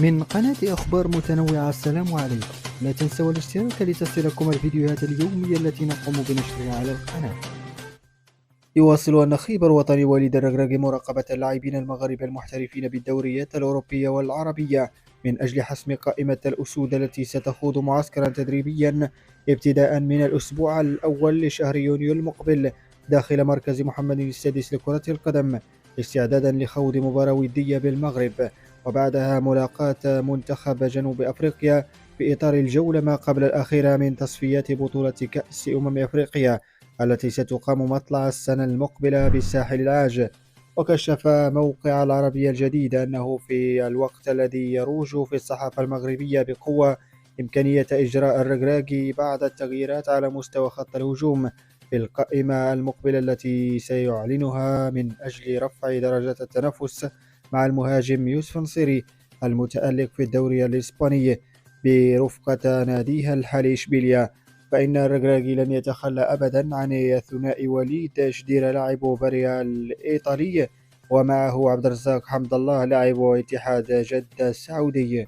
من قناة أخبار متنوعة. السلام عليكم. لا تنسوا الاشتراك لتصلكم الفيديوهات اليومية التي نقوم بنشرها على القناة. يواصل النخيب الوطني وليد الركراكي مراقبة اللاعبين المغاربة المحترفين بالدوريات الأوروبية والعربية من أجل حسم قائمة الأسود التي ستخوض معسكرا تدريبيا ابتداء من الأسبوع الأول لشهر يونيو المقبل داخل مركز محمد السادس لكرة القدم، استعدادا لخوض مباراة ودية بالمغرب، وبعدها ملاقاة منتخب جنوب أفريقيا في إطار الجولة ما قبل الأخيرة من تصفيات بطولة كأس أفريقيا التي ستقام مطلع السنة المقبلة بالساحل العاج. وكشف موقع العربية الجديد أنه في الوقت الذي يروج في الصحافة المغربية بقوة إمكانية إجراء الركراكي بعض التغييرات على مستوى خط الهجوم في القائمة المقبلة التي سيعلنها من أجل رفع درجة التنافس مع المهاجم يوسف نصيري المتألق في الدوري الإسباني برفقة ناديها الحالي إشبيليا. فإن الركراكي لن يتخلى أبدا عن الثنائي وليد شديرة لاعب باريا الإيطالي ومعه عبد الرزاق حمد الله لاعب اتحاد جدة السعودي.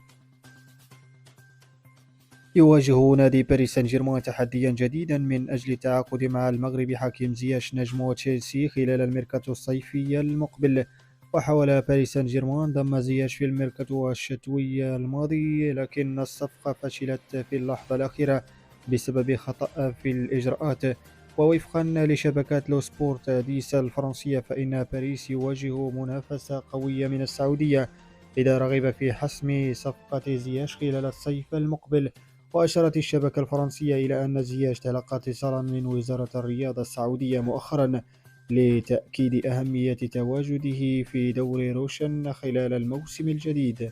يواجه نادي باريس سان جيرمان تحديا جديدا من أجل التعاقد مع المغربي حكيم زياش نجم تشيلسي خلال الميركاتو الصيفي المقبل. وحاول باريس سان جيرمان ضم زياش في الميركاتو الشتوي الماضي، لكن الصفقة فشلت في اللحظة الأخيرة بسبب خطأ في الإجراءات. ووفقا لشبكات لو سبورت ديس الفرنسية فإن باريس يواجه منافسة قوية من السعودية إذا رغب في حسم صفقة زياش خلال الصيف المقبل. وأشارت الشبكة الفرنسية إلى أن زياش تلقى اتصالا من وزارة الرياضة السعودية مؤخرا لتأكيد أهمية تواجده في دوري روشن خلال الموسم الجديد.